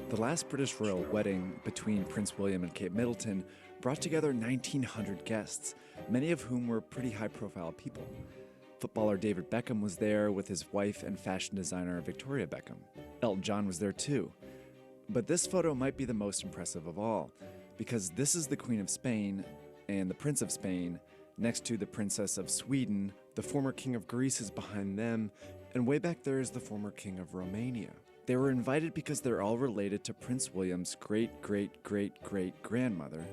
The last British royal wedding between Prince William and Kate Middleton brought together 1,900 guests, many of whom were pretty high-profile people. Footballer David Beckham was there with his wife and fashion designer Victoria Beckham. Elton John was there too. But this photo might be the most impressive of all, because this is the Queen of Spain and the Prince of Spain next to the Princess of Sweden, the former King of Greece is behind them, and way back there is the former King of Romania. They were invited because they're all related to Prince William's great-great-great-great-grandmother,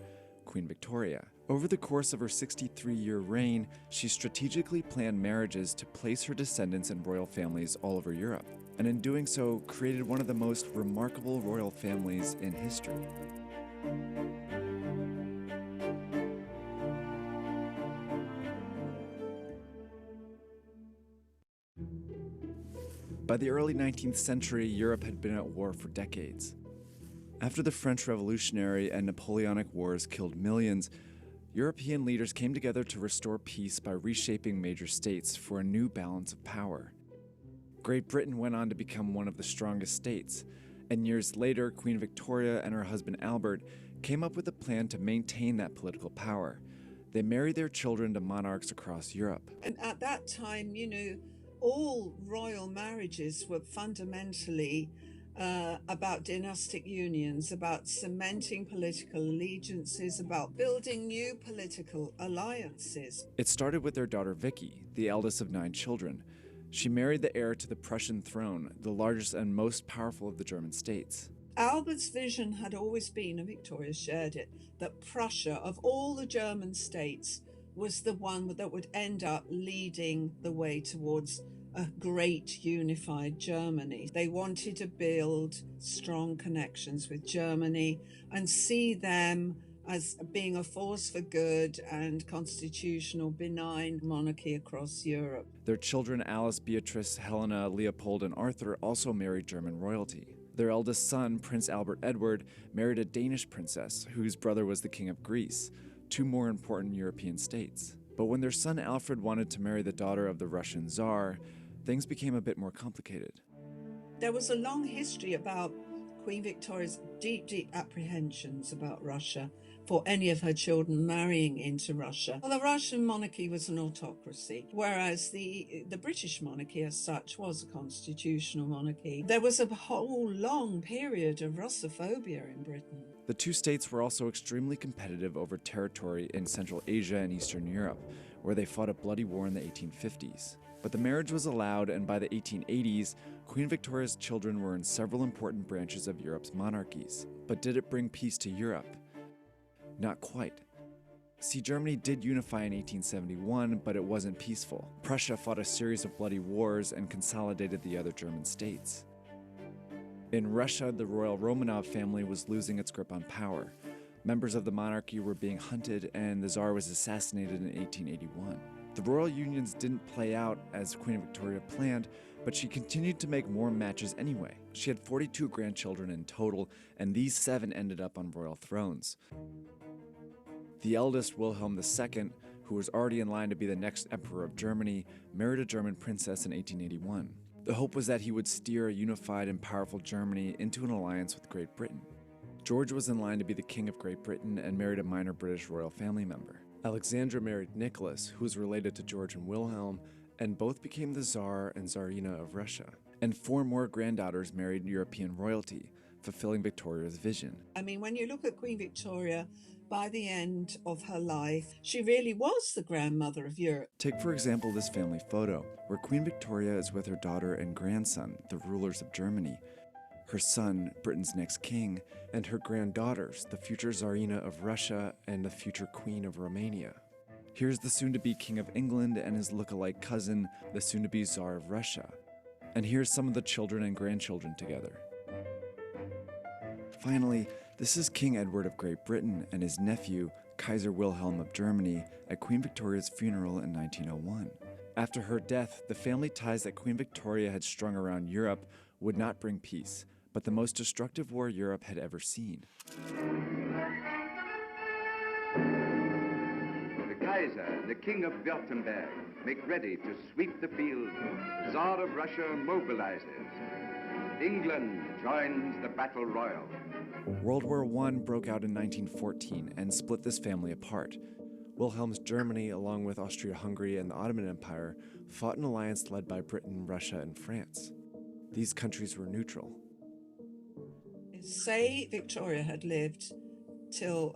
Queen Victoria. Over the course of her 63-year reign, she strategically planned marriages to place her descendants in royal families all over Europe, and in doing so, created one of the most remarkable royal families in history. By the early 19th century, Europe had been at war for decades. After the French Revolutionary and Napoleonic Wars killed millions, European leaders came together to restore peace by reshaping major states for a new balance of power. Great Britain went on to become one of the strongest states, and years later, Queen Victoria and her husband Albert came up with a plan to maintain that political power. They married their children to monarchs across Europe. And at that time, all royal marriages were fundamentally about dynastic unions, about cementing political allegiances, about building new political alliances. It started with their daughter Vicky, the eldest of 9 children. She married the heir to the Prussian throne, the largest and most powerful of the German states. Albert's vision had always been, and Victoria shared it, that Prussia, of all the German states, was the one that would end up leading the way towards a great unified Germany. They wanted to build strong connections with Germany and see them as being a force for good and constitutional, benign monarchy across Europe. Their children Alice, Beatrice, Helena, Leopold, and Arthur also married German royalty. Their eldest son, Prince Albert Edward, married a Danish princess whose brother was the King of Greece, 2 more important European states. But when their son Alfred wanted to marry the daughter of the Russian Tsar, things became a bit more complicated. There was a long history about Queen Victoria's deep apprehensions about Russia for any of her children marrying into Russia. Well, the Russian monarchy was an autocracy, whereas the British monarchy as such was a constitutional monarchy. There was a whole long period of Russophobia in Britain. The 2 states were also extremely competitive over territory in Central Asia and Eastern Europe, where they fought a bloody war in the 1850s. But the marriage was allowed, and by the 1880s, Queen Victoria's children were in several important branches of Europe's monarchies. But did it bring peace to Europe? Not quite. See, Germany did unify in 1871, but it wasn't peaceful. Prussia fought a series of bloody wars and consolidated the other German states. In Russia, the royal Romanov family was losing its grip on power. Members of the monarchy were being hunted, and the Tsar was assassinated in 1881. The royal unions didn't play out as Queen Victoria planned, but she continued to make more matches anyway. She had 42 grandchildren in total, and these 7 ended up on royal thrones. The eldest, Wilhelm II, who was already in line to be the next emperor of Germany, married a German princess in 1881. The hope was that he would steer a unified and powerful Germany into an alliance with Great Britain. George was in line to be the King of Great Britain and married a minor British royal family member. Alexandra married Nicholas, who was related to George and Wilhelm, and both became the Tsar and Tsarina of Russia. And 4 more granddaughters married European royalty, fulfilling Victoria's vision. I mean, when you look at Queen Victoria, by the end of her life, she really was the grandmother of Europe. Take, for example, this family photo, where Queen Victoria is with her daughter and grandson, the rulers of Germany, her son, Britain's next king, and her granddaughters, the future Tsarina of Russia and the future Queen of Romania. Here's the soon-to-be King of England and his look-alike cousin, the soon-to-be Tsar of Russia. And here's some of the children and grandchildren together. Finally, this is King Edward of Great Britain and his nephew, Kaiser Wilhelm of Germany, at Queen Victoria's funeral in 1901. After her death, the family ties that Queen Victoria had strung around Europe would not bring peace, but the most destructive war Europe had ever seen. The Kaiser and the King of Württemberg make ready to sweep the field. The Tsar of Russia mobilizes. England joins the battle royal. World War I broke out in 1914 and split this family apart. Wilhelm's Germany, along with Austria-Hungary and the Ottoman Empire, fought an alliance led by Britain, Russia, and France. These countries were neutral. Say Victoria had lived till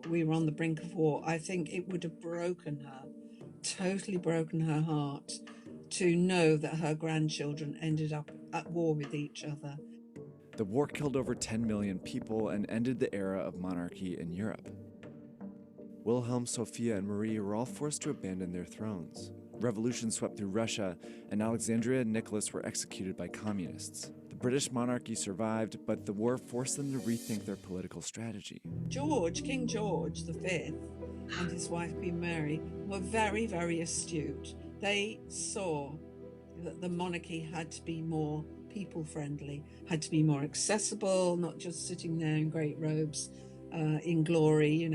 we were on the brink of war, I think it would have broken her, totally broken her heart, to know that her grandchildren ended up at war with each other. The war killed over 10 million people and ended the era of monarchy in Europe. Wilhelm, Sophia, and Marie were all forced to abandon their thrones. Revolution swept through Russia, and Alexandria and Nicholas were executed by communists. The British monarchy survived, but the war forced them to rethink their political strategy. King George V, and his wife Queen Mary were very, very astute. They saw that the monarchy had to be more people-friendly, had to be more accessible, not just sitting there in great robes in glory,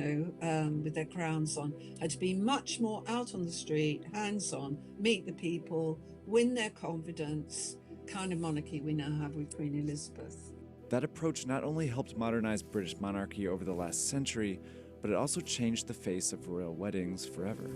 with their crowns on. Had to be much more out on the street, hands-on, meet the people, win their confidence, kind of monarchy we now have with Queen Elizabeth. That approach not only helped modernize British monarchy over the last century, but it also changed the face of royal weddings forever.